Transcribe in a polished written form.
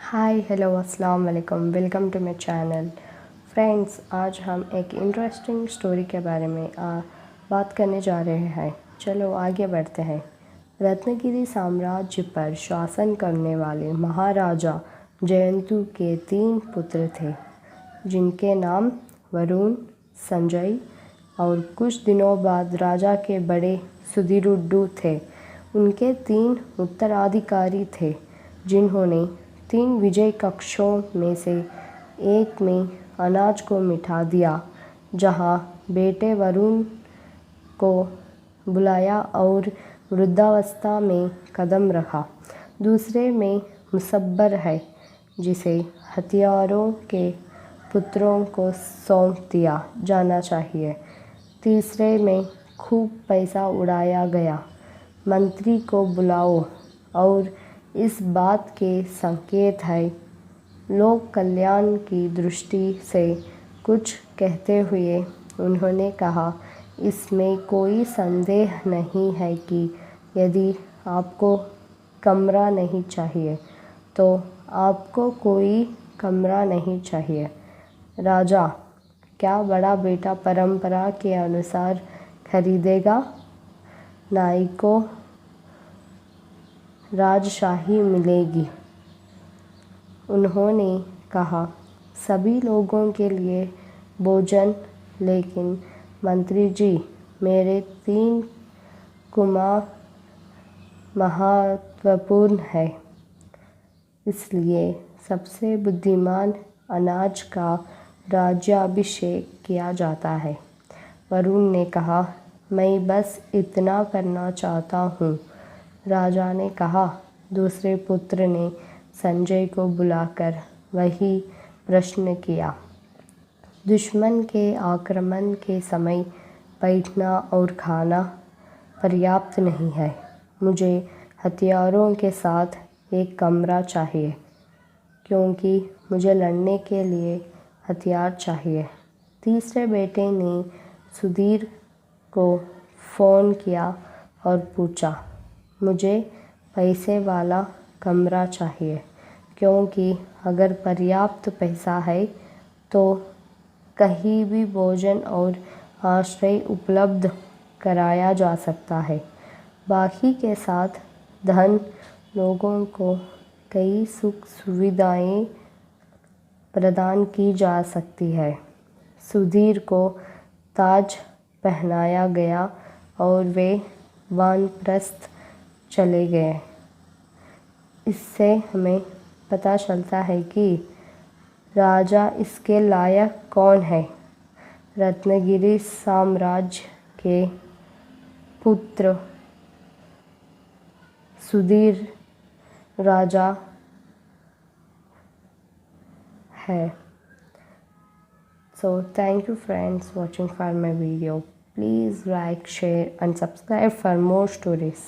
हाय hello अस्सलाम वालेकुम, welcome to my channel. Friends, आज हम एक इंटरेस्टिंग स्टोरी के बारे में बात करने जा रहे हैं। चलो आगे बढ़ते हैं। रत्नगिरी साम्राज्य पर शासन करने वाले महाराजा जयंतु के 3 पुत्र थे, जिनके नाम वरुण, संजय और कुछ दिनों बाद राजा के बड़े सुधीरुड्डू थे। उनके 3 उत्तराधिकारी थे, जिन्होंने 3 विजय कक्षों में से एक में अनाज को मिटा दिया, जहां बेटे वरुण को बुलाया और वृद्धावस्था में कदम रखा। दूसरे में मुसब्बर है, जिसे हथियारों के पुत्रों को सौंप दिया जाना चाहिए। तीसरे में खूब पैसा उड़ाया गया। मंत्री को बुलाओ और इस बात के संकेत है। लोक कल्याण की दृष्टि से कुछ कहते हुए उन्होंने कहा, इसमें कोई संदेह नहीं है कि यदि आपको कमरा नहीं चाहिए तो आपको कोई कमरा नहीं चाहिए। राजा, क्या बड़ा बेटा परंपरा के अनुसार खरीदेगा? नाई को राजशाही मिलेगी। उन्होंने कहा, सभी लोगों के लिए भोजन, लेकिन मंत्री जी, मेरे 3 कुमार महत्वपूर्ण है, इसलिए सबसे बुद्धिमान अनाज का राज्याभिषेक किया जाता है। वरुण ने कहा, मैं बस इतना करना चाहता हूँ। राजा ने कहा। दूसरे पुत्र ने संजय को बुलाकर वही प्रश्न किया। दुश्मन के आक्रमण के समय बैठना और खाना पर्याप्त नहीं है। मुझे हथियारों के साथ एक कमरा चाहिए, क्योंकि मुझे लड़ने के लिए हथियार चाहिए। तीसरे बेटे ने सुधीर को फ़ोन किया और पूछा, मुझे पैसे वाला कमरा चाहिए, क्योंकि अगर पर्याप्त पैसा है तो कहीं भी भोजन और आश्रय उपलब्ध कराया जा सकता है। बाकी के साथ धन लोगों को कई सुख सुविधाएं प्रदान की जा सकती है। सुधीर को ताज पहनाया गया और वे वानप्रस्थ चले गए। इससे हमें पता चलता है कि राजा इसके लायक कौन है। रत्नगिरी साम्राज्य के पुत्र सुधीर राजा है। So thank you friends watching for my video. Please like, share and subscribe for more stories.